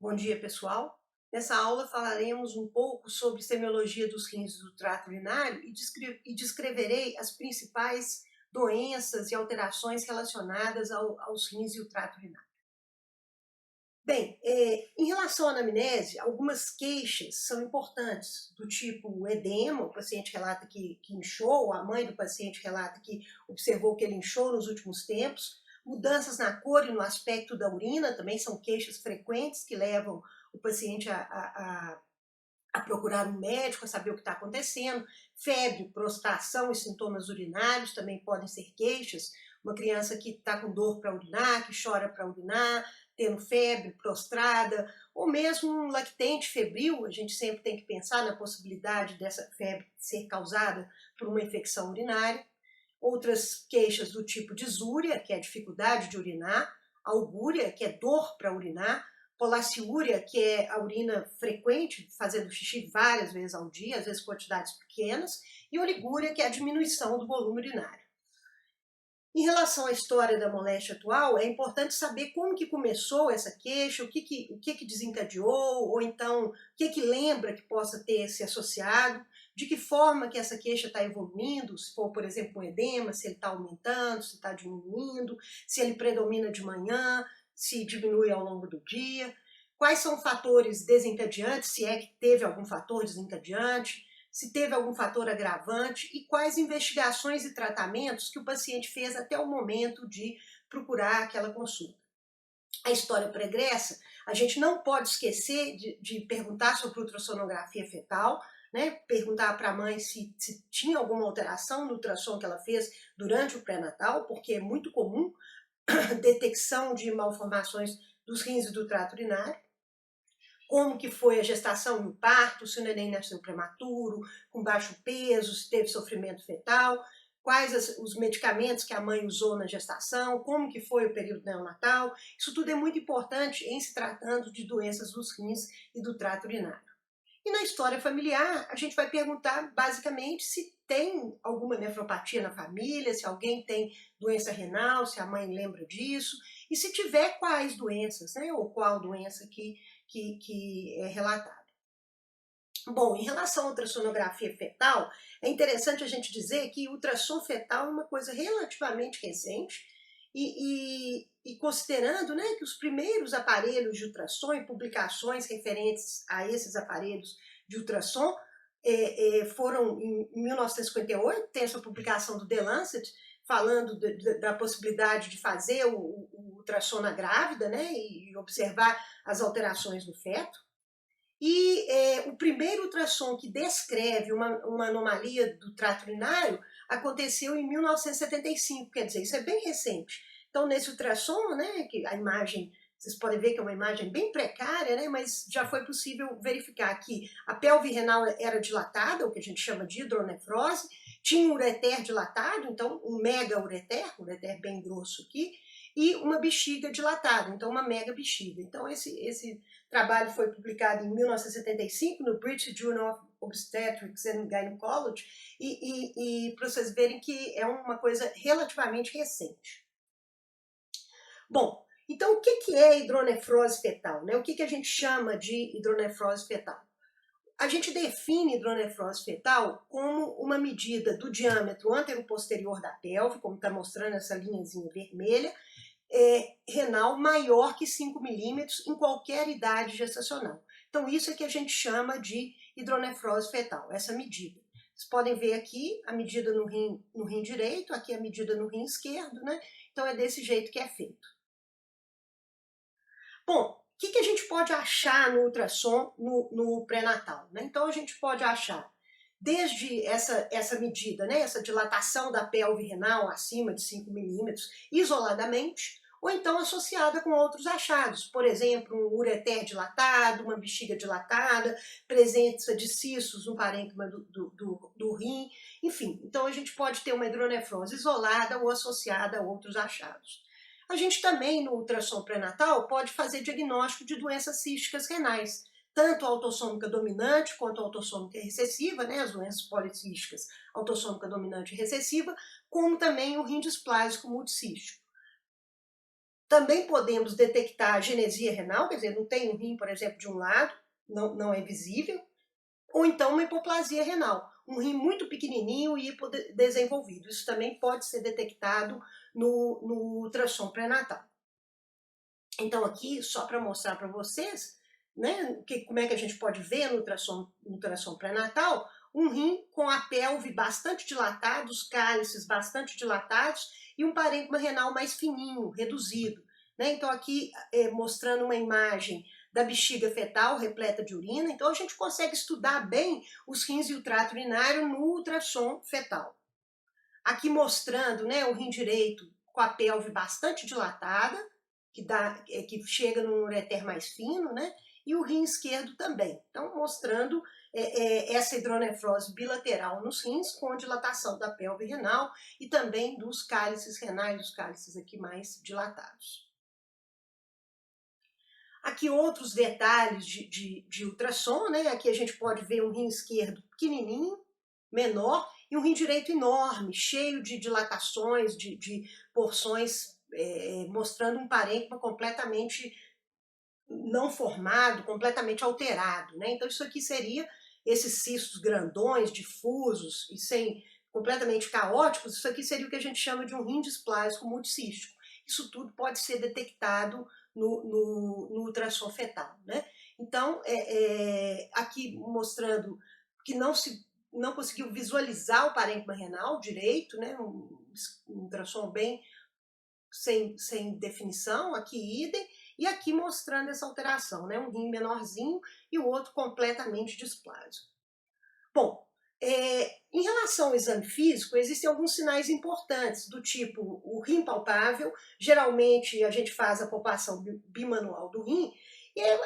Bom dia, pessoal. Nessa aula falaremos um pouco sobre semiologia dos rins e do trato urinário e descreverei as principais doenças e alterações relacionadas aos rins e o trato urinário. Bem, em relação à anamnese, algumas queixas são importantes, do tipo edema, o paciente relata que inchou, a mãe do paciente relata que observou que ele inchou nos últimos tempos, mudanças na cor e no aspecto da urina também são queixas frequentes que levam o paciente a procurar um médico, a saber o que está acontecendo, febre, prostração e sintomas urinários também podem ser queixas, uma criança que está com dor para urinar, que chora para urinar, tendo febre, prostrada, ou mesmo um lactente febril, a gente sempre tem que pensar na possibilidade dessa febre ser causada por uma infecção urinária. Outras queixas do tipo disúria, que é a dificuldade de urinar, augúria, que é dor para urinar, polaciúria, que é a urina frequente, fazendo xixi várias vezes ao dia, às vezes quantidades pequenas, e oligúria, que é a diminuição do volume urinário. Em relação à história da moléstia atual, é importante saber como que começou essa queixa, o que desencadeou, ou então o que lembra que possa ter se associado, de que forma que essa queixa está evoluindo, se for, por exemplo, um edema, se ele está aumentando, se está diminuindo, se ele predomina de manhã, se diminui ao longo do dia, quais são fatores desencadeantes, se é que teve algum fator desencadeante, se teve algum fator agravante e quais investigações e tratamentos que o paciente fez até o momento de procurar aquela consulta. A história pregressa, a gente não pode esquecer de perguntar sobre ultrassonografia fetal, né? Perguntar para a mãe se tinha alguma alteração no ultrassom que ela fez durante o pré-natal, porque é muito comum a detecção de malformações dos rins e do trato urinário. Como que foi a gestação e o parto, se o neném nasceu prematuro, com baixo peso, se teve sofrimento fetal, quais os medicamentos que a mãe usou na gestação, como que foi o período neonatal. Isso tudo é muito importante em se tratando de doenças dos rins e do trato urinário. E na história familiar, a gente vai perguntar basicamente se tem alguma nefropatia na família, se alguém tem doença renal, se a mãe lembra disso, e se tiver, quais doenças, né? Ou qual doença que é relatada. Bom, em relação à ultrassonografia fetal, é interessante a gente dizer que o ultrassom fetal é uma coisa relativamente recente e considerando, né, que os primeiros aparelhos de ultrassom e publicações referentes a esses aparelhos de ultrassom foram em 1958, tem essa publicação do The Lancet, falando da possibilidade de fazer o ultrassom na grávida, né, e observar as alterações do feto. E o primeiro ultrassom que descreve uma anomalia do trato urinário aconteceu em 1975, quer dizer, isso é bem recente. Então, nesse ultrassom, né, que a imagem, vocês podem ver que é uma imagem bem precária, né, mas já foi possível verificar que a pelve renal era dilatada, o que a gente chama de hidronefrose, tinha um ureter dilatado, então um mega ureter bem grosso aqui, e uma bexiga dilatada, então uma mega bexiga. Então esse trabalho foi publicado em 1975 no British Journal of Obstetrics and Gynecology e para vocês verem que é uma coisa relativamente recente. Bom, então o que é hidronefrose fetal, né? O que a gente chama de hidronefrose fetal? A gente define hidronefrose fetal como uma medida do diâmetro antero-posterior da pelve, como está mostrando essa linhazinha vermelha, renal maior que 5 milímetros em qualquer idade gestacional. Então isso é que a gente chama de hidronefrose fetal, essa medida. Vocês podem ver aqui a medida no rim direito, aqui a medida no rim esquerdo, né? Então é desse jeito que é feito. Bom, o que a gente pode achar no ultrassom no pré-natal, né? Então a gente pode achar desde essa medida, né, essa dilatação da pelve renal acima de 5 milímetros, isoladamente, ou então associada com outros achados, por exemplo, um ureter dilatado, uma bexiga dilatada, presença de cistos no parênquima do rim, enfim. Então a gente pode ter uma hidronefrose isolada ou associada a outros achados. A gente também, no ultrassom pré-natal, pode fazer diagnóstico de doenças císticas renais, tanto a autossômica dominante quanto a autossômica recessiva, né, as doenças policísticas, autossômica dominante e recessiva, como também o rim displásico multicístico. Também podemos detectar genesia renal, quer dizer, não tem um rim, por exemplo, de um lado, não é visível, ou então uma hipoplasia renal, um rim muito pequenininho e hipodesenvolvido. Isso também pode ser detectado no ultrassom pré-natal. Então aqui, só para mostrar para vocês, né, como é que a gente pode ver no ultrassom pré-natal, um rim com a pelve bastante dilatada, os cálices bastante dilatados e um parênquima renal mais fininho, reduzido. Né? Então aqui mostrando uma imagem da bexiga fetal repleta de urina, então a gente consegue estudar bem os rins e o trato urinário no ultrassom fetal. Aqui mostrando, né, o rim direito com a pelve bastante dilatada, que chega num ureter mais fino, né? E o rim esquerdo também. Então, mostrando essa hidronefrose bilateral nos rins, com dilatação da pelve renal e também dos cálices renais, os cálices aqui mais dilatados. Aqui outros detalhes de ultrassom, né? Aqui a gente pode ver um rim esquerdo pequenininho, menor, e um rim direito enorme, cheio de dilatações, de porções, mostrando um parênquima completamente não formado, completamente alterado. Né? Então isso aqui seria esses cistos grandões, difusos e completamente caóticos, isso aqui seria o que a gente chama de um rim displásico multicístico. Isso tudo pode ser detectado no ultrassom fetal. Né? Então, aqui mostrando que não conseguiu visualizar o parênquima renal direito, né? um ultrassom bem sem definição, aqui idem, e aqui mostrando essa alteração, né? Um rim menorzinho e o outro completamente displásico. Bom, em relação ao exame físico, existem alguns sinais importantes, do tipo o rim palpável. Geralmente a gente faz a palpação bimanual do rim, e é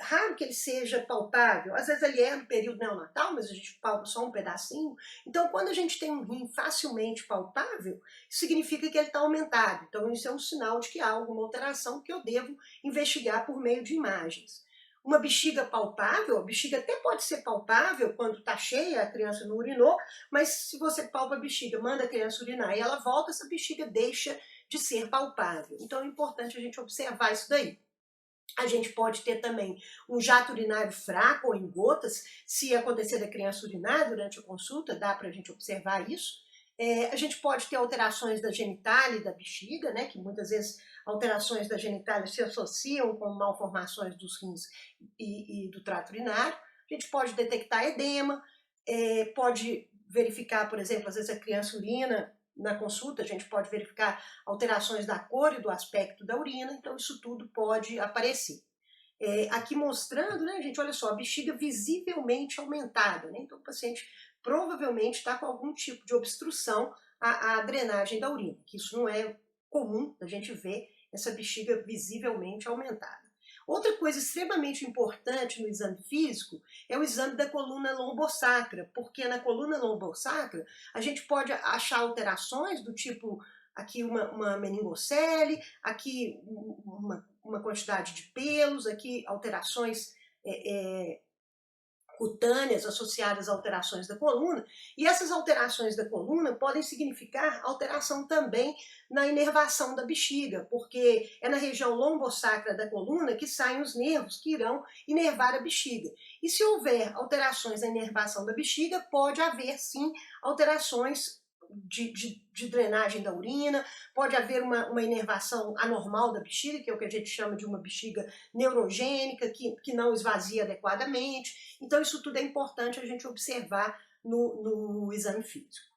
raro que ele seja palpável. Às vezes ele é no período neonatal, mas a gente palpa só um pedacinho. Então, quando a gente tem um rim facilmente palpável, isso significa que ele está aumentado. Então, isso é um sinal de que há alguma alteração que eu devo investigar por meio de imagens. Uma bexiga palpável, a bexiga até pode ser palpável quando está cheia, a criança não urinou, mas se você palpa a bexiga, manda a criança urinar e ela volta, essa bexiga deixa de ser palpável. Então é importante a gente observar isso daí. A gente pode ter também um jato urinário fraco ou em gotas, se acontecer da criança urinar durante a consulta, dá para a gente observar isso. A gente pode ter alterações da genitália e da bexiga, né, que muitas vezes alterações da genitália se associam com malformações dos rins e do trato urinário. A gente pode detectar edema, pode verificar, por exemplo, às vezes a criança urina na consulta, a gente pode verificar alterações da cor e do aspecto da urina, então isso tudo pode aparecer. Aqui mostrando, né, gente, olha só, a bexiga visivelmente aumentada, né? Então o paciente provavelmente está com algum tipo de obstrução à drenagem da urina, que isso não é comum a gente ver essa bexiga visivelmente aumentada. Outra coisa extremamente importante no exame físico é o exame da coluna lombosacra, porque na coluna lombosacra a gente pode achar alterações do tipo aqui uma meningocele, aqui uma quantidade de pelos, aqui alterações cutâneas associadas a alterações da coluna, e essas alterações da coluna podem significar alteração também na inervação da bexiga, porque é na região lombosacra da coluna que saem os nervos que irão inervar a bexiga. E se houver alterações na inervação da bexiga, pode haver sim alterações de drenagem da urina, pode haver uma inervação anormal da bexiga, que é o que a gente chama de uma bexiga neurogênica, que não esvazia adequadamente. Então isso tudo é importante a gente observar no exame físico.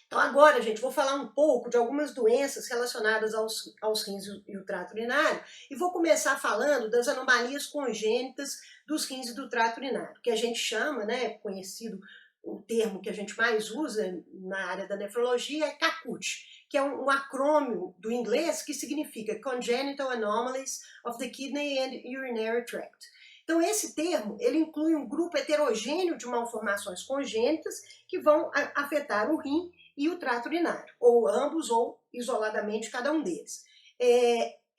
Então agora, gente, vou falar um pouco de algumas doenças relacionadas aos rins e o trato urinário, e vou começar falando das anomalias congênitas dos rins e do trato urinário, que a gente chama, né, conhecido o termo que a gente mais usa na área da nefrologia é CACUT, que é um acrônimo do inglês que significa Congenital Anomalies of the Kidney and Urinary Tract. Então esse termo, ele inclui um grupo heterogêneo de malformações congênitas que vão afetar o rim e o trato urinário, ou ambos, ou isoladamente cada um deles.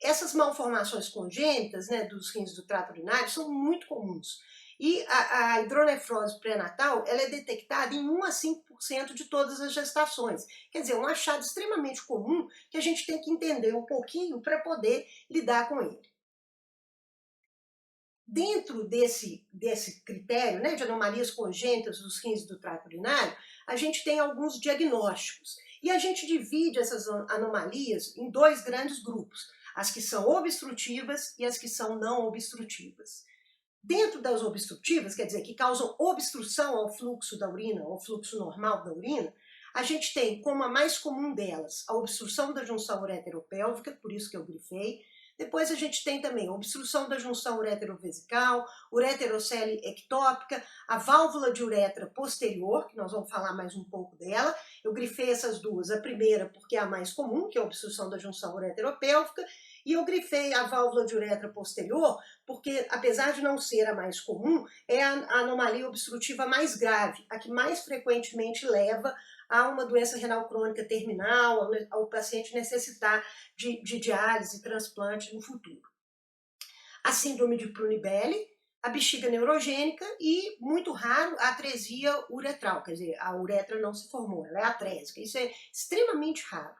Essas malformações congênitas, né, dos rins do trato urinário são muito comuns. E a hidronefrose pré-natal, ela é detectada em 1 a 5% de todas as gestações. Quer dizer, um achado extremamente comum que a gente tem que entender um pouquinho para poder lidar com ele. Dentro desse critério, né, de anomalias congênitas dos rins do trato urinário, a gente tem alguns diagnósticos. E a gente divide essas anomalias em 2 grandes grupos, as que são obstrutivas e as que são não obstrutivas. Dentro das obstrutivas, quer dizer, que causam obstrução ao fluxo da urina, ao fluxo normal da urina, a gente tem como a mais comum delas a obstrução da junção ureteropélvica, por isso que eu grifei. Depois a gente tem também a obstrução da junção ureterovesical, ureterocele ectópica, a válvula de uretra posterior, que nós vamos falar mais um pouco dela. Eu grifei essas duas, a primeira porque é a mais comum, que é a obstrução da junção ureteropélvica, e eu grifei a válvula de uretra posterior porque, apesar de não ser a mais comum, é a anomalia obstrutiva mais grave, a que mais frequentemente leva a uma doença renal crônica terminal, ao paciente necessitar de diálise e transplante no futuro. A síndrome de Prunibelli, a bexiga neurogênica e, muito raro, a atresia uretral, quer dizer, a uretra não se formou, ela é atrésica. Isso é extremamente raro.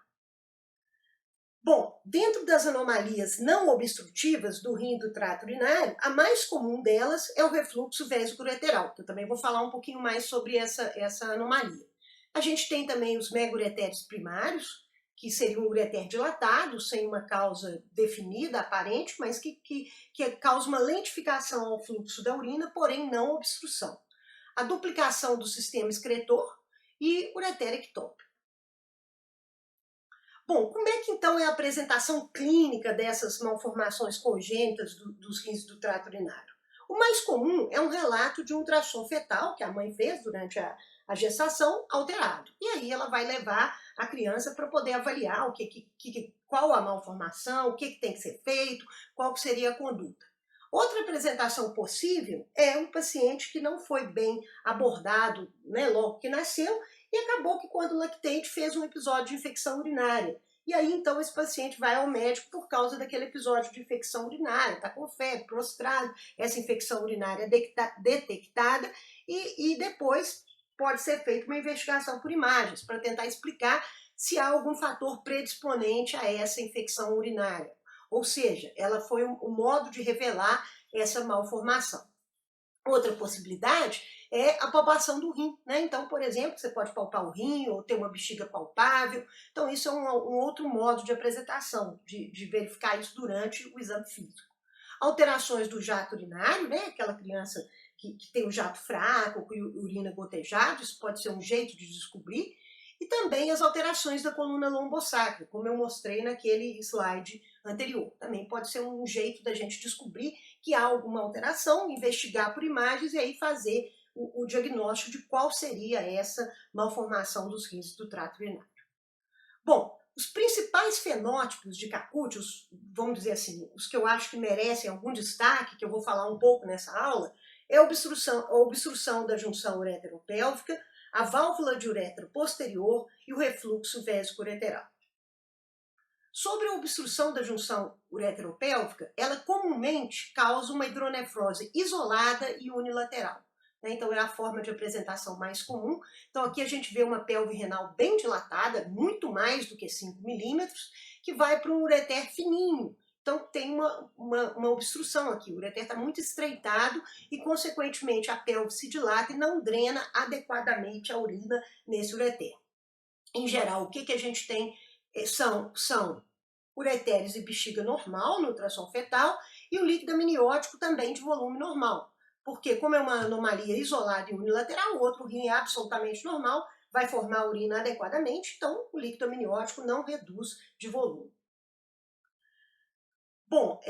Bom, dentro das anomalias não obstrutivas do rim e do trato urinário, a mais comum delas é o refluxo vésico-ureteral, que eu também vou falar um pouquinho mais sobre essa anomalia. A gente tem também os megaureteres primários, que seriam um ureter dilatado, sem uma causa definida, aparente, mas que causa uma lentificação ao fluxo da urina, porém não obstrução. A duplicação do sistema excretor e ureter ectópico. Bom, como é que então é a apresentação clínica dessas malformações congênitas dos rins do trato urinário? O mais comum é um relato de um ultrassom fetal que a mãe fez durante a gestação alterado. E aí ela vai levar a criança para poder avaliar qual a malformação, o que tem que ser feito, qual que seria a conduta. Outra apresentação possível é um paciente que não foi bem abordado, né, logo que nasceu, e acabou que quando lactente fez um episódio de infecção urinária. E aí então esse paciente vai ao médico por causa daquele episódio de infecção urinária, está com febre, prostrado, essa infecção urinária detectada e depois pode ser feita uma investigação por imagens para tentar explicar se há algum fator predisponente a essa infecção urinária. Ou seja, ela foi um modo de revelar essa malformação. Outra possibilidade é a palpação do rim, né? Então, por exemplo, você pode palpar o rim ou ter uma bexiga palpável. Então, isso é um outro modo de apresentação, de verificar isso durante o exame físico. Alterações do jato urinário, né? Aquela criança que tem o jato fraco, que urina gotejado, isso pode ser um jeito de descobrir. E também as alterações da coluna lombosacra, como eu mostrei naquele slide anterior. Também pode ser um jeito da gente descobrir que há alguma alteração, investigar por imagens e aí fazer o diagnóstico de qual seria essa malformação dos rins do trato urinário. Bom, os principais fenótipos de Kakute, vamos dizer assim, os que eu acho que merecem algum destaque, que eu vou falar um pouco nessa aula, é a obstrução da junção ureteropélvica, a válvula de uretra posterior e o refluxo vésico-ureteral. Sobre a obstrução da junção ureteropélvica, ela comumente causa uma hidronefrose isolada e unilateral. Então é a forma de apresentação mais comum. Então aqui a gente vê uma pelve renal bem dilatada, muito mais do que 5 milímetros, que vai para um ureter fininho. Então tem uma obstrução aqui, o ureter está muito estreitado e, consequentemente, a pelve se dilata e não drena adequadamente a urina nesse ureter. Em geral, o que a gente tem são ureteres e bexiga normal no ultrassom fetal e o líquido amniótico também de volume normal. Porque, como é uma anomalia isolada e unilateral, o outro rim é absolutamente normal, vai formar a urina adequadamente, então o líquido amniótico não reduz de volume. Bom,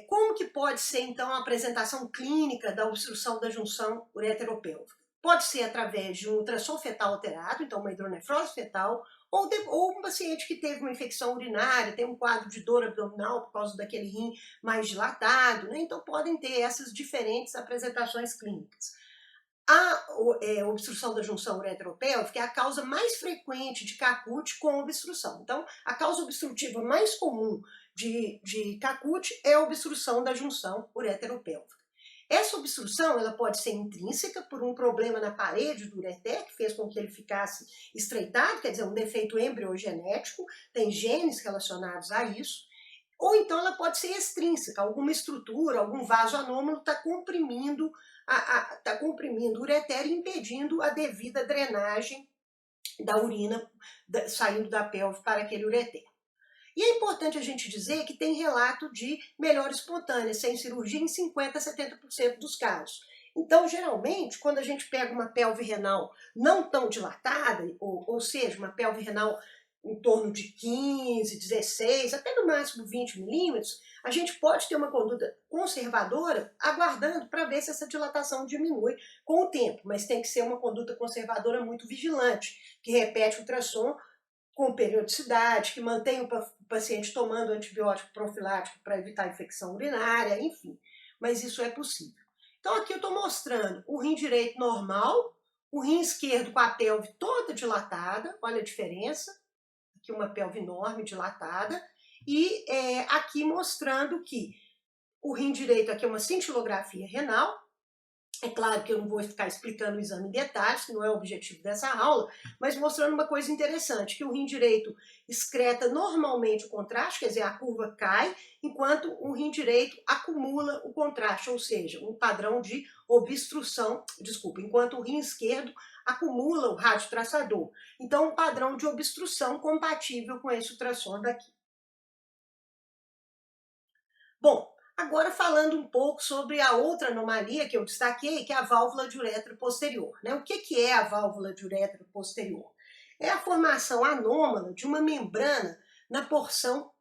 como que pode ser então a apresentação clínica da obstrução da junção ureteropélvica? Pode ser através de um ultrassom fetal alterado, então uma hidronefrose fetal, ou um paciente que teve uma infecção urinária, tem um quadro de dor abdominal por causa daquele rim mais dilatado, né? Então podem ter essas diferentes apresentações clínicas. A obstrução da junção ureteropélvica é a causa mais frequente de Kakute com obstrução. Então, a causa obstrutiva mais comum de Kakute é a obstrução da junção ureteropélvica. Essa obstrução ela pode ser intrínseca por um problema na parede do ureter, que fez com que ele ficasse estreitado, quer dizer, um defeito embriogenético, tem genes relacionados a isso, ou então ela pode ser extrínseca, alguma estrutura, algum vaso anômalo está comprimindo, tá comprimindo o ureter e impedindo a devida drenagem da urina saindo da pelve para aquele ureter. E é importante a gente dizer que tem relato de melhora espontânea, sem cirurgia, em 50% a 70% dos casos. Então, geralmente, quando a gente pega uma pelve renal não tão dilatada, ou seja, uma pelve renal em torno de 15, 16, até no máximo 20 milímetros, a gente pode ter uma conduta conservadora aguardando para ver se essa dilatação diminui com o tempo, mas tem que ser uma conduta conservadora muito vigilante, que repete o ultrassom com periodicidade, que mantém o paciente tomando antibiótico profilático para evitar infecção urinária, enfim. Mas isso é possível. Então aqui eu estou mostrando o rim direito normal, o rim esquerdo com a pelve toda dilatada, olha a diferença, aqui uma pelve enorme, dilatada, e aqui mostrando que o rim direito aqui é uma cintilografia renal. É claro que eu não vou ficar explicando o exame em detalhes, que não é o objetivo dessa aula, mas mostrando uma coisa interessante, que o rim direito excreta normalmente o contraste, quer dizer, a curva cai, enquanto o rim direito acumula o contraste, ou seja, um padrão de obstrução, desculpa, enquanto o rim esquerdo acumula o radiotraçador. Então, um padrão de obstrução compatível com esse ultrassom daqui. Bom, agora falando um pouco sobre a outra anomalia que eu destaquei, que é a válvula de uretra posterior. Né? O que é a válvula de uretra posterior? É a formação anômala de uma membrana na porção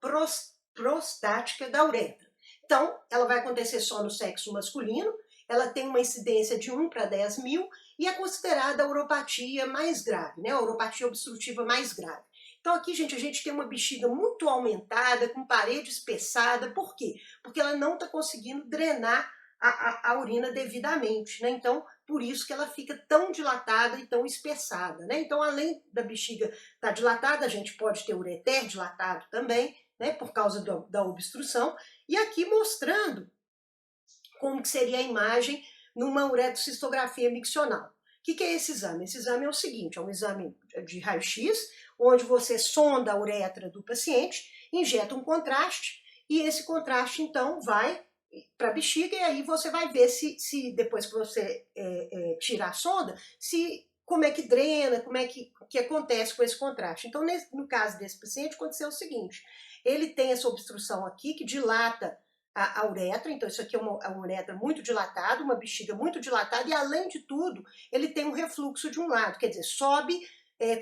prostática da uretra. Então, ela vai acontecer só no sexo masculino, ela tem uma incidência de 1 para 10 mil e é considerada a uropatia mais grave, né? A uropatia obstrutiva mais grave. Então aqui, gente, a gente tem uma bexiga muito aumentada, com parede espessada. Por quê? Porque ela não está conseguindo drenar a urina devidamente, né? Então, por isso que ela fica tão dilatada e tão espessada, né? Então, além da bexiga estar dilatada, a gente pode ter ureter dilatado também, né? Por causa da obstrução. E aqui mostrando como que seria a imagem numa uretrocistografia miccional. O que é esse exame? Esse exame é o seguinte, é um exame de raio-x, onde você sonda a uretra do paciente, injeta um contraste, e esse contraste, então, vai para a bexiga, e aí você vai ver se depois que você tirar a sonda, como é que drena, como é que acontece com esse contraste. Então, no caso desse paciente, aconteceu o seguinte, ele tem essa obstrução aqui, que dilata a uretra, então isso aqui é uma uretra muito dilatada, uma bexiga muito dilatada, e além de tudo, ele tem um refluxo de um lado, quer dizer, sobe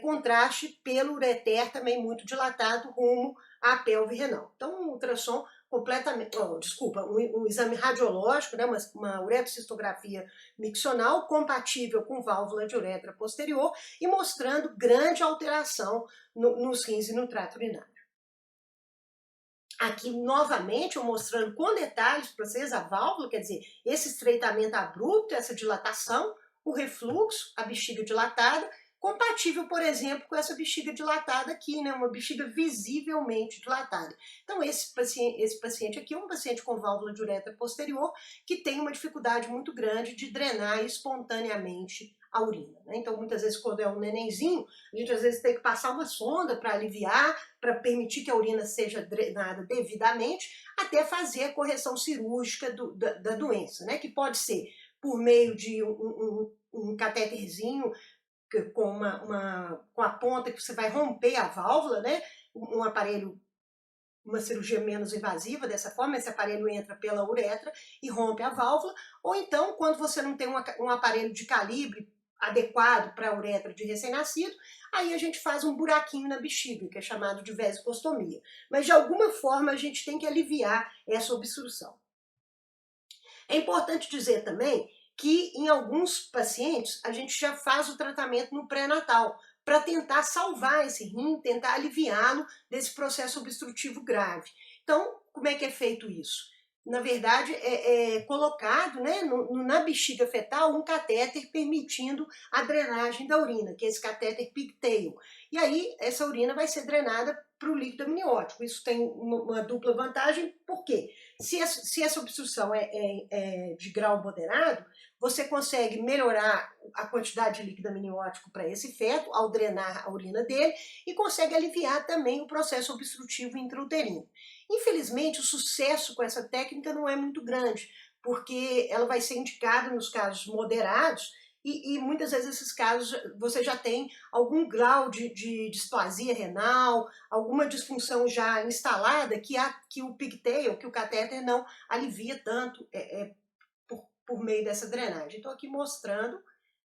contraste pelo ureter também muito dilatado rumo à pelve renal. Então, um ultrassom completamente, um exame radiológico, né, uma uretrocistografia miccional compatível com válvula de uretra posterior e mostrando grande alteração nos rins e no trato urinário. Aqui, novamente, eu mostrando com detalhes para vocês a válvula, quer dizer, esse estreitamento abrupto, essa dilatação, o refluxo, a bexiga dilatada, compatível, por exemplo, com essa bexiga dilatada aqui, né? Uma bexiga visivelmente dilatada. Então, esse paciente aqui é um paciente com válvula de uretra posterior que tem uma dificuldade muito grande de drenar espontaneamente a urina. Né? Então, muitas vezes, quando é um nenenzinho, a gente às vezes tem que passar uma sonda para aliviar, para permitir que a urina seja drenada devidamente, até fazer a correção cirúrgica da doença, né? Que pode ser por meio de um catéterzinho com a ponta que você vai romper a válvula, né? Um aparelho, uma cirurgia menos invasiva dessa forma, esse aparelho entra pela uretra e rompe a válvula, ou então, quando você não tem um aparelho de calibre adequado para a uretra de recém-nascido, aí a gente faz um buraquinho na bexiga, que é chamado de vesicostomia. Mas de alguma forma a gente tem que aliviar essa obstrução. É importante dizer também que em alguns pacientes a gente já faz o tratamento no pré-natal, para tentar salvar esse rim, tentar aliviá-lo desse processo obstrutivo grave. Então, como é que é feito isso? na verdade, é colocado, né, na bexiga fetal um catéter permitindo a drenagem da urina, que é esse catéter pigtail. E aí essa urina vai ser drenada para o líquido amniótico. Isso tem uma dupla vantagem, por quê? Se essa obstrução é de grau moderado, você consegue melhorar a quantidade de líquido amniótico para esse feto ao drenar a urina dele e consegue aliviar também o processo obstrutivo intrauterino. Infelizmente, o sucesso com essa técnica não é muito grande, porque ela vai ser indicada nos casos moderados e muitas vezes esses casos você já tem algum grau de displasia renal, alguma disfunção já instalada que o pigtail, que o catéter não alivia tanto por meio dessa drenagem. Estou aqui mostrando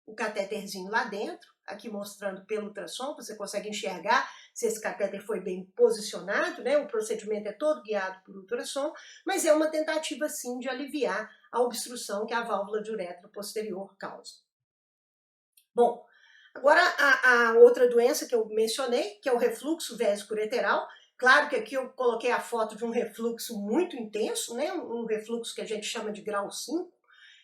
o catéterzinho lá dentro, aqui mostrando pelo ultrassom, você consegue enxergar se esse catéter foi bem posicionado, né? O procedimento é todo guiado por ultrassom, mas é uma tentativa sim de aliviar a obstrução que a válvula de uretra posterior causa. Bom, agora a outra doença que eu mencionei, que é o refluxo vésico-ureteral. Claro que aqui eu coloquei a foto de um refluxo muito intenso, né? Um refluxo que a gente chama de grau 5,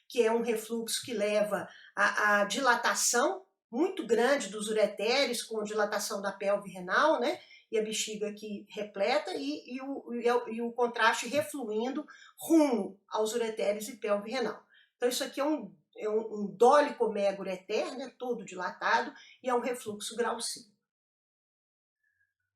que é um refluxo que leva à dilatação muito grande dos ureteres, com dilatação da pelve renal, né? E a bexiga aqui repleta e o contraste refluindo rumo aos ureteres e pelve renal. Então isso aqui é um dólico mega ureter, né? Todo dilatado, e é um refluxo grau 5.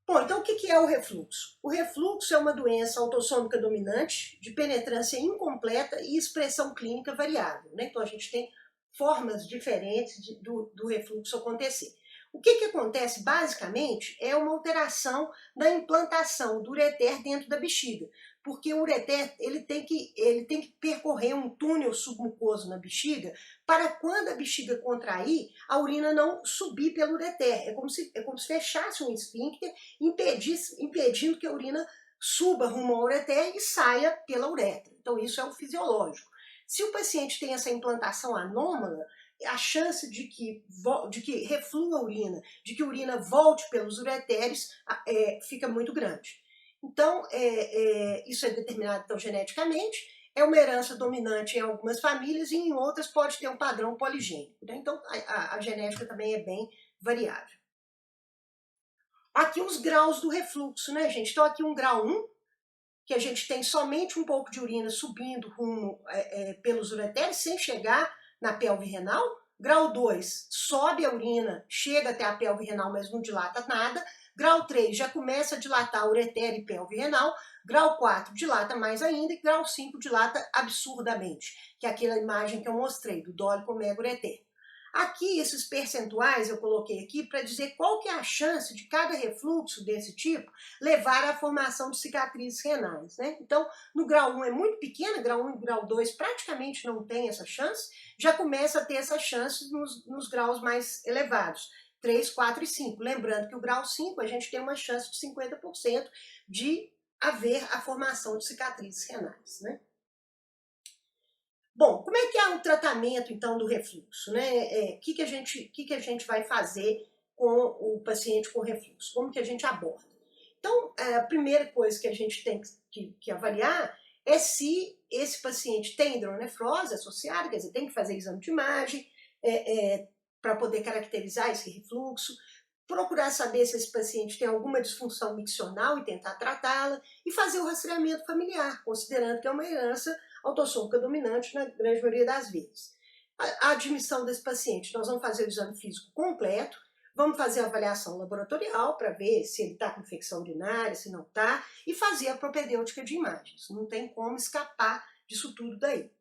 Bom, então o que é o refluxo? O refluxo é uma doença autossômica dominante, de penetrância incompleta e expressão clínica variável, né? Então a gente tem formas diferentes do refluxo acontecer. O que acontece basicamente é uma alteração na implantação do ureter dentro da bexiga, porque o ureter ele tem que percorrer um túnel submucoso na bexiga para quando a bexiga contrair, a urina não subir pelo ureter. É como se fechasse um esfíncter impedindo que a urina suba rumo ao ureter e saia pela uretra. Então isso é o fisiológico. Se o paciente tem essa implantação anômala, a chance de que reflua a urina, de que a urina volte pelos ureteres, fica muito grande. Então, isso é determinado então, geneticamente, é uma herança dominante em algumas famílias e em outras pode ter um padrão poligênico. Né? Então, a genética também é bem variável. Aqui os graus do refluxo, né, gente? Então, aqui um grau 1, que a gente tem somente um pouco de urina subindo rumo pelos ureteres, sem chegar na pelve renal. Grau 2, sobe a urina, chega até a pelve renal, mas não dilata nada. Grau 3, já começa a dilatar ureter e pelve renal. Grau 4, dilata mais ainda. E grau 5, dilata absurdamente, que é aquela imagem que eu mostrei, do dólico mega ureter. Aqui, esses percentuais eu coloquei aqui para dizer qual que é a chance de cada refluxo desse tipo levar à formação de cicatrizes renais, né? Então, no grau 1 é muito pequena, grau 1 e grau 2 praticamente não tem essa chance, já começa a ter essa chance nos graus mais elevados, 3, 4 e 5. Lembrando que o grau 5 a gente tem uma chance de 50% de haver a formação de cicatrizes renais, né? Bom, como é que é o tratamento, então, do refluxo? Né? Que a gente vai fazer com o paciente com refluxo? Como que a gente aborda? Então, a primeira coisa que a gente tem que avaliar é se esse paciente tem hidronefrose associada, quer dizer, tem que fazer exame de imagem para poder caracterizar esse refluxo, procurar saber se esse paciente tem alguma disfunção miccional e tentar tratá-la, e fazer o rastreamento familiar, considerando que é uma herança autossômica dominante na grande maioria das vezes. A admissão desse paciente, nós vamos fazer o exame físico completo, vamos fazer a avaliação laboratorial para ver se ele está com infecção urinária, se não está, e fazer a propedêutica de imagens. Não tem como escapar disso tudo daí.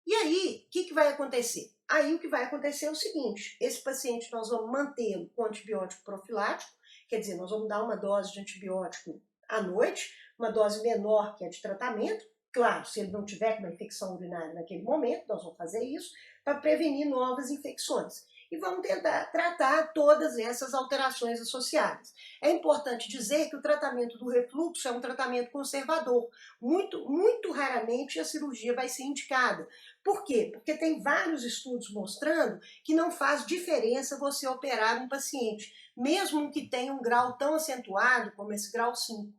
E aí, o que vai acontecer? Aí o que vai acontecer é o seguinte, esse paciente nós vamos mantê-lo com antibiótico profilático, quer dizer, nós vamos dar uma dose de antibiótico à noite, uma dose menor que a de tratamento. Claro, se ele não tiver uma infecção urinária naquele momento, nós vamos fazer isso para prevenir novas infecções. E vamos tentar tratar todas essas alterações associadas. É importante dizer que o tratamento do refluxo é um tratamento conservador. Muito raramente a cirurgia vai ser indicada. Por quê? Porque tem vários estudos mostrando que não faz diferença você operar um paciente, mesmo que tenha um grau tão acentuado como esse grau 5.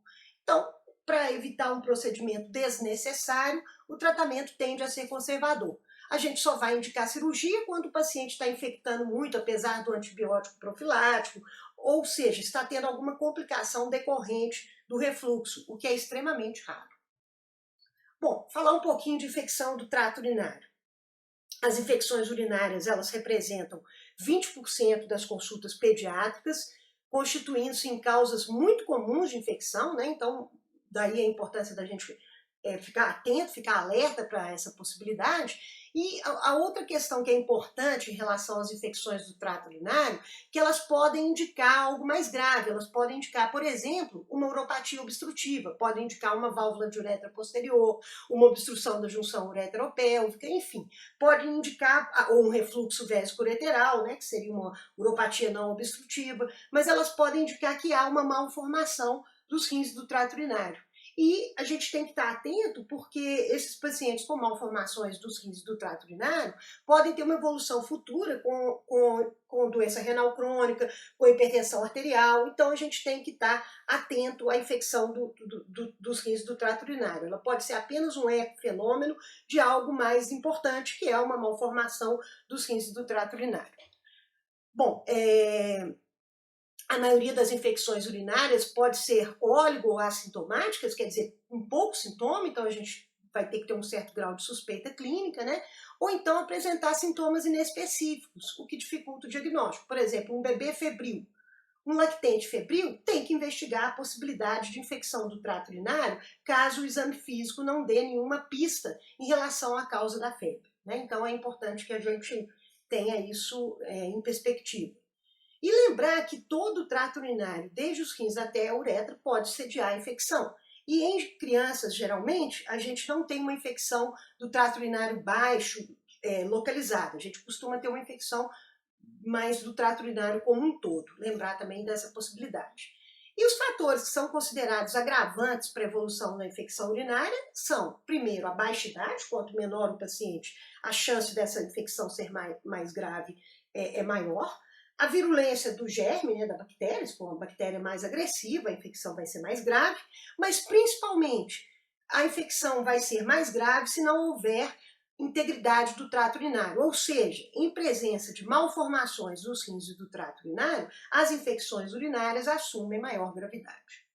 Então, para evitar um procedimento desnecessário, o tratamento tende a ser conservador. A gente só vai indicar cirurgia quando o paciente está infectando muito, apesar do antibiótico profilático, ou seja, está tendo alguma complicação decorrente do refluxo, o que é extremamente raro. Bom, falar um pouquinho de infecção do trato urinário. As infecções urinárias, elas representam 20% das consultas pediátricas, constituindo-se em causas muito comuns de infecção, né? Então, daí a importância da gente ficar atento, ficar alerta para essa possibilidade. E a outra questão que é importante em relação às infecções do trato urinário, que elas podem indicar algo mais grave, elas podem indicar, por exemplo, uma uropatia obstrutiva, podem indicar uma válvula de uretra posterior, uma obstrução da junção ureteropélvica, enfim, pode indicar, ou um refluxo vésico-ureteral, né, que seria uma uropatia não obstrutiva, mas elas podem indicar que há uma malformação dos rins do trato urinário. E a gente tem que estar atento porque esses pacientes com malformações dos rins do trato urinário podem ter uma evolução futura com doença renal crônica, com hipertensão arterial, então a gente tem que estar atento à infecção dos rins do trato urinário. Ela pode ser apenas um ecofenômeno de algo mais importante, que é uma malformação dos rins do trato urinário. Bom, a maioria das infecções urinárias pode ser óligo ou assintomáticas, quer dizer, com pouco sintoma, então a gente vai ter que ter um certo grau de suspeita clínica, né? Ou então apresentar sintomas inespecíficos, o que dificulta o diagnóstico. Por exemplo, um bebê febril, um lactente febril, tem que investigar a possibilidade de infecção do trato urinário, caso o exame físico não dê nenhuma pista em relação à causa da febre, né? Então é importante que a gente tenha isso em perspectiva. E lembrar que todo o trato urinário, desde os rins até a uretra, pode sediar a infecção. E em crianças, geralmente, a gente não tem uma infecção do trato urinário baixo localizada. A gente costuma ter uma infecção mais do trato urinário como um todo. Lembrar também dessa possibilidade. E os fatores que são considerados agravantes para a evolução da infecção urinária são, primeiro, a baixa idade. Quanto menor o paciente, a chance dessa infecção ser mais grave é maior. A virulência do germe, né, da bactéria, se for uma bactéria mais agressiva, a infecção vai ser mais grave, mas principalmente a infecção vai ser mais grave se não houver integridade do trato urinário, ou seja, em presença de malformações dos rins e do trato urinário, as infecções urinárias assumem maior gravidade.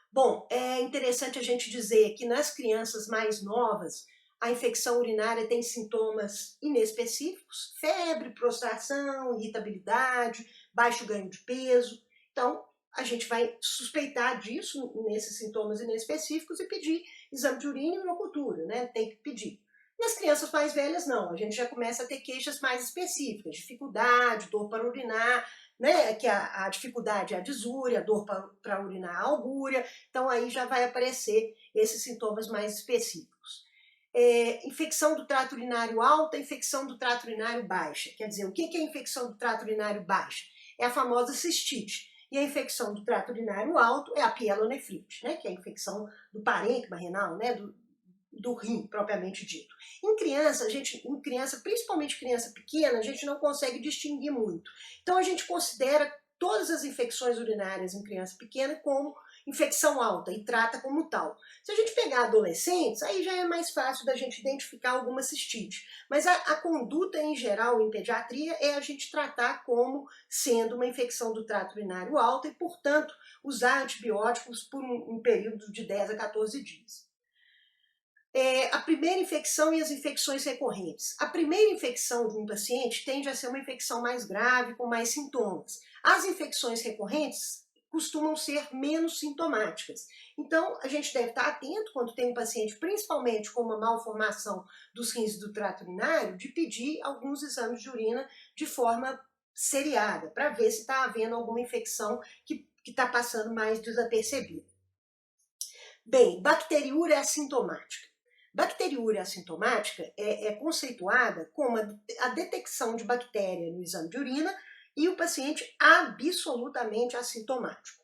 Bom, é interessante a gente dizer que nas crianças mais novas, a infecção urinária tem sintomas inespecíficos, febre, prostração, irritabilidade, baixo ganho de peso. Então, a gente vai suspeitar disso, nesses sintomas inespecíficos, e pedir exame de urina e urocultura, né? Tem que pedir. Nas crianças mais velhas, não. A gente já começa a ter queixas mais específicas, dificuldade, dor para urinar, né? Que a dificuldade é a disúria, a dor para urinar a albúria. Então, aí já vai aparecer esses sintomas mais específicos. Infecção do trato urinário alta, infecção do trato urinário baixa. Quer dizer, o que é infecção do trato urinário baixa? É a famosa cistite. E a infecção do trato urinário alto é a pielonefrite, né? Que é a infecção do parênquima renal, né? Do rim, propriamente dito. Em criança, principalmente criança pequena, a gente não consegue distinguir muito. Então a gente considera todas as infecções urinárias em criança pequena como infecção alta e trata como tal. Se a gente pegar adolescentes, aí já é mais fácil da gente identificar alguma cistite. Mas a conduta em geral em pediatria é a gente tratar como sendo uma infecção do trato urinário alta e, portanto, usar antibióticos por um período de 10 a 14 dias. A primeira infecção e as infecções recorrentes. A primeira infecção de um paciente tende a ser uma infecção mais grave, com mais sintomas. As infecções recorrentes costumam ser menos sintomáticas. Então, a gente deve estar atento quando tem um paciente, principalmente com uma malformação dos rins do trato urinário, de pedir alguns exames de urina de forma seriada, para ver se está havendo alguma infecção que está passando mais desapercebida. Bem, bacteriúria assintomática. Bacteriúria assintomática é conceituada como a detecção de bactéria no exame de urina e o paciente absolutamente assintomático.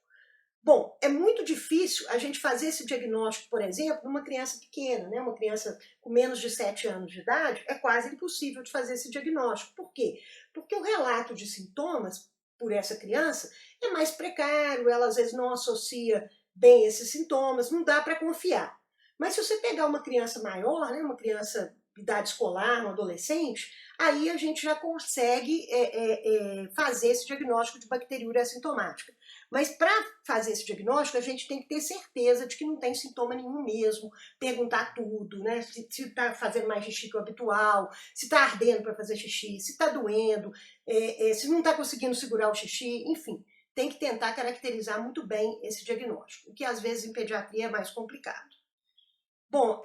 Bom, é muito difícil a gente fazer esse diagnóstico, por exemplo, numa criança pequena, né? Uma criança com menos de 7 anos de idade, é quase impossível de fazer esse diagnóstico. Por quê? Porque o relato de sintomas por essa criança é mais precário, ela às vezes não associa bem esses sintomas, não dá para confiar. Mas se você pegar uma criança maior, né, uma criança de idade escolar, um adolescente, aí a gente já consegue fazer esse diagnóstico de bacteriúria assintomática. Mas para fazer esse diagnóstico, a gente tem que ter certeza de que não tem sintoma nenhum mesmo, perguntar tudo, né? Se está fazendo mais xixi que o habitual, se está ardendo para fazer xixi, se está doendo, se não está conseguindo segurar o xixi, enfim. Tem que tentar caracterizar muito bem esse diagnóstico, o que às vezes em pediatria é mais complicado. Bom,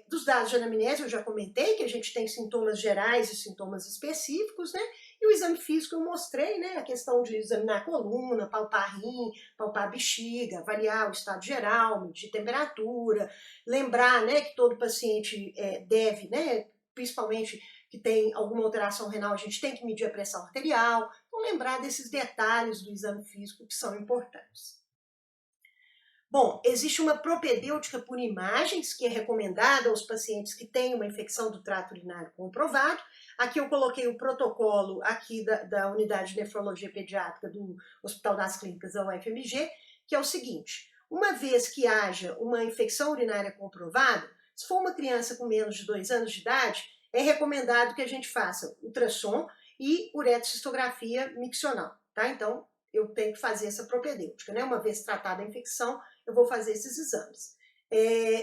dos dados de anamnese eu já comentei que a gente tem sintomas gerais e sintomas específicos, né? E o exame físico eu mostrei, né? A questão de examinar a coluna, palpar rim, palpar a bexiga, avaliar o estado geral, medir temperatura, lembrar, né, que todo paciente deve, né, principalmente que tem alguma alteração renal, a gente tem que medir a pressão arterial. Então, lembrar desses detalhes do exame físico que são importantes. Bom, existe uma propedêutica por imagens que é recomendada aos pacientes que têm uma infecção do trato urinário comprovado. Aqui eu coloquei o protocolo aqui da Unidade de Nefrologia Pediátrica do Hospital das Clínicas da UFMG, que é o seguinte: uma vez que haja uma infecção urinária comprovada, se for uma criança com menos de 2 anos de idade, é recomendado que a gente faça ultrassom e uretrocistografia miccional, tá? Então, eu tenho que fazer essa propedêutica, né? Uma vez tratada a infecção, eu vou fazer esses exames.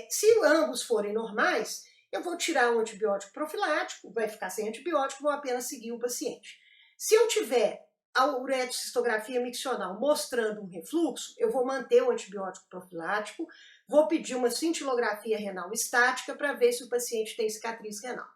Se ambos forem normais, eu vou tirar o antibiótico profilático, vai ficar sem antibiótico, vou apenas seguir o paciente. Se eu tiver a uretrocistografia miccional mostrando um refluxo, eu vou manter o antibiótico profilático, vou pedir uma cintilografia renal estática para ver se o paciente tem cicatriz renal.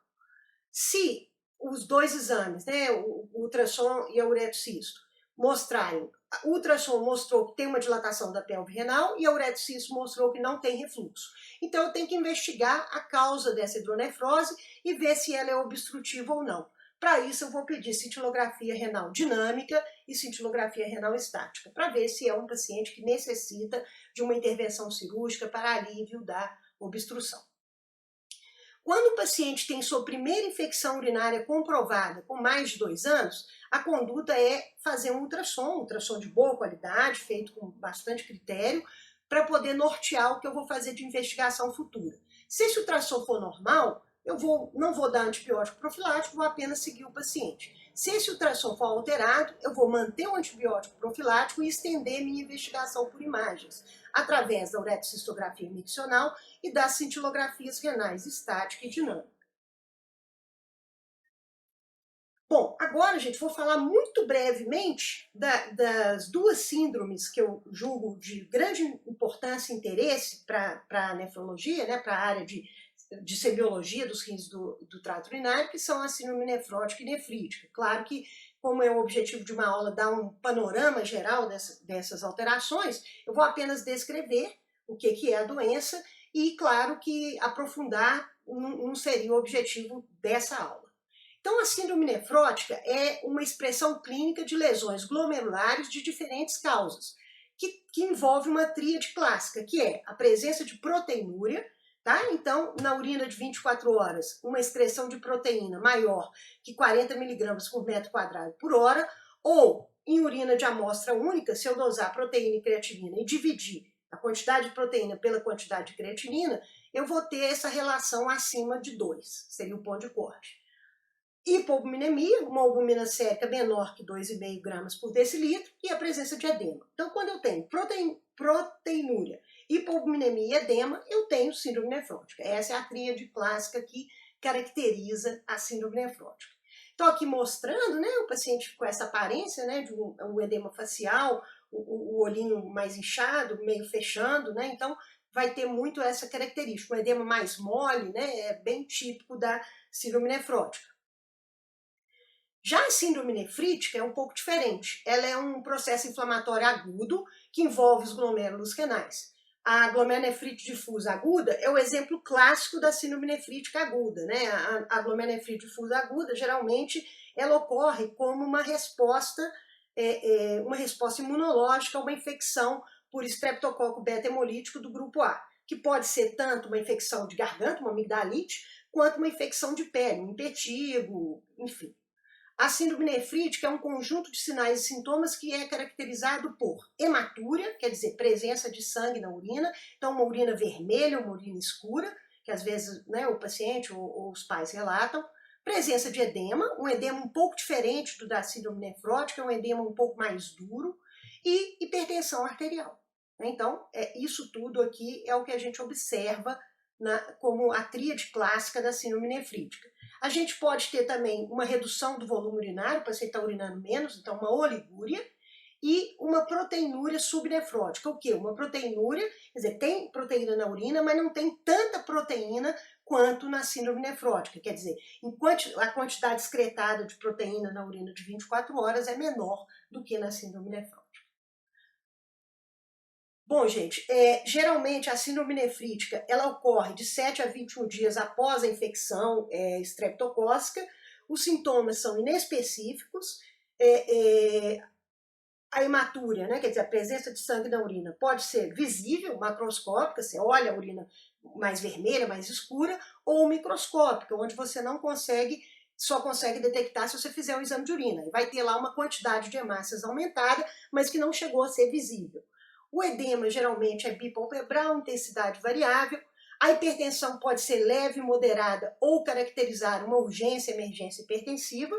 Se os dois exames, né, o ultrassom e a uretrocisto, mostrarem, o ultrassom mostrou que tem uma dilatação da pelve renal e a uretrocisto mostrou que não tem refluxo. Então eu tenho que investigar a causa dessa hidronefrose e ver se ela é obstrutiva ou não. Para isso eu vou pedir cintilografia renal dinâmica e cintilografia renal estática, para ver se é um paciente que necessita de uma intervenção cirúrgica para alívio da obstrução. Quando o paciente tem sua primeira infecção urinária comprovada com mais de 2 anos, a conduta é fazer um ultrassom de boa qualidade, feito com bastante critério, para poder nortear o que eu vou fazer de investigação futura. Se esse ultrassom for normal, não vou dar antibiótico profilático, vou apenas seguir o paciente. Se esse ultrassom for alterado, eu vou manter o antibiótico profilático e estender minha investigação por imagens, através da uretrocistografia miccional e das cintilografias renais estática e dinâmica. Bom, agora, gente, vou falar muito brevemente das duas síndromes que eu julgo de grande importância e interesse para a nefrologia, né, para a área de semiologia dos rins do trato urinário, que são a síndrome nefrótica e nefrítica. Claro que, como é o objetivo de uma aula dar um panorama geral dessas alterações, eu vou apenas descrever o que é a doença e, claro, que aprofundar não seria o objetivo dessa aula. Então, a síndrome nefrótica é uma expressão clínica de lesões glomerulares de diferentes causas, que envolve uma tríade clássica, que é a presença de proteinúria, tá? Então, na urina de 24 horas, uma excreção de proteína maior que 40 miligramas por metro quadrado por hora, ou em urina de amostra única, se eu dosar proteína e creatinina e dividir a quantidade de proteína pela quantidade de creatinina, eu vou ter essa relação acima de 2, seria o ponto de corte. Hipoalbuminemia, uma albumina sérica menor que 2,5 gramas por decilitro, e a presença de edema. Então, quando eu tenho proteinúria, hipoalbuminemia e edema, eu tenho síndrome nefrótica. Essa é a tríade clássica que caracteriza a síndrome nefrótica. Então, aqui mostrando, né, o paciente com essa aparência, né, de um edema facial, o olhinho mais inchado, meio fechando, né, então vai ter muito essa característica. Um edema mais mole, né, é bem típico da síndrome nefrótica. Já a síndrome nefrítica é um pouco diferente. Ela é um processo inflamatório agudo que envolve os glomérulos renais. A glomerulonefrite difusa aguda é o exemplo clássico da síndrome nefrítica aguda, né? A glomerulonefrite difusa aguda, geralmente, ela ocorre como uma resposta imunológica a uma infecção por estreptococo beta-hemolítico do grupo A, que pode ser tanto uma infecção de garganta, uma amigdalite, quanto uma infecção de pele, um impetigo, enfim. A síndrome nefrítica é um conjunto de sinais e sintomas que é caracterizado por hematúria, quer dizer, presença de sangue na urina, então uma urina vermelha, uma urina escura, que às vezes, né, o paciente ou os pais relatam, presença de edema, um edema um pouco diferente do da síndrome nefrótica, um edema um pouco mais duro, e hipertensão arterial. Então, isso tudo aqui é o que a gente observa como a tríade clássica da síndrome nefrítica. A gente pode ter também uma redução do volume urinário, o paciente está urinando menos, então uma oligúria, e uma proteinúria subnefrótica. O quê? Uma proteinúria, quer dizer, tem proteína na urina, mas não tem tanta proteína quanto na síndrome nefrótica. Quer dizer, enquanto a quantidade excretada de proteína na urina de 24 horas é menor do que na síndrome nefrótica. Bom, gente, geralmente a síndrome nefrítica ela ocorre de 7 a 21 dias após a infecção estreptocócica. Os sintomas são inespecíficos. A hematúria, né, quer dizer, a presença de sangue na urina, pode ser visível, macroscópica, você olha a urina mais vermelha, mais escura, ou microscópica, onde você não consegue, só consegue detectar se você fizer um exame de urina. E vai ter lá uma quantidade de hemácias aumentada, mas que não chegou a ser visível. O edema geralmente é bipalpebral, intensidade variável. A hipertensão pode ser leve, moderada ou caracterizar uma urgência, emergência hipertensiva.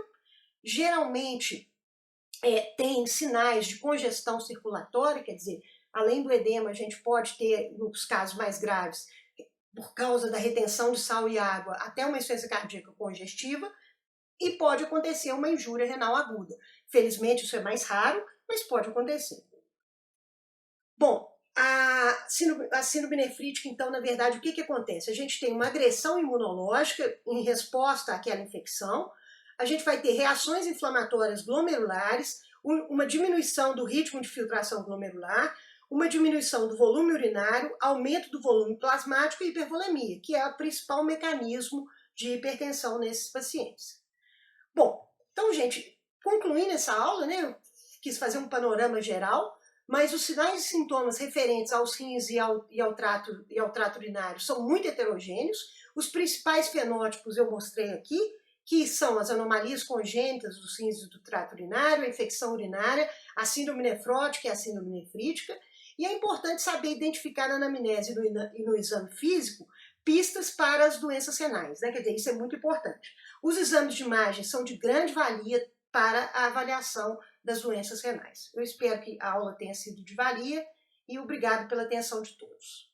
Geralmente tem sinais de congestão circulatória, quer dizer, além do edema, a gente pode ter, nos casos mais graves, por causa da retenção de sal e água, até uma insuficiência cardíaca congestiva, e pode acontecer uma injúria renal aguda. Felizmente isso é mais raro, mas pode acontecer. Bom, a síndrome nefrítica, então, na verdade, o que acontece? A gente tem uma agressão imunológica em resposta àquela infecção, a gente vai ter reações inflamatórias glomerulares, uma diminuição do ritmo de filtração glomerular, uma diminuição do volume urinário, aumento do volume plasmático e hipervolemia, que é o principal mecanismo de hipertensão nesses pacientes. Bom, então, gente, concluindo essa aula, né, eu quis fazer um panorama geral, mas os sinais e sintomas referentes aos rins e ao trato urinário são muito heterogêneos. Os principais fenótipos eu mostrei aqui, que são as anomalias congênitas dos rins e do trato urinário, a infecção urinária, a síndrome nefrótica e a síndrome nefrítica. E é importante saber identificar na anamnese e no exame físico pistas para as doenças renais, né? Quer dizer, isso é muito importante. Os exames de imagem são de grande valia para a avaliação das doenças renais. Eu espero que a aula tenha sido de valia e obrigado pela atenção de todos.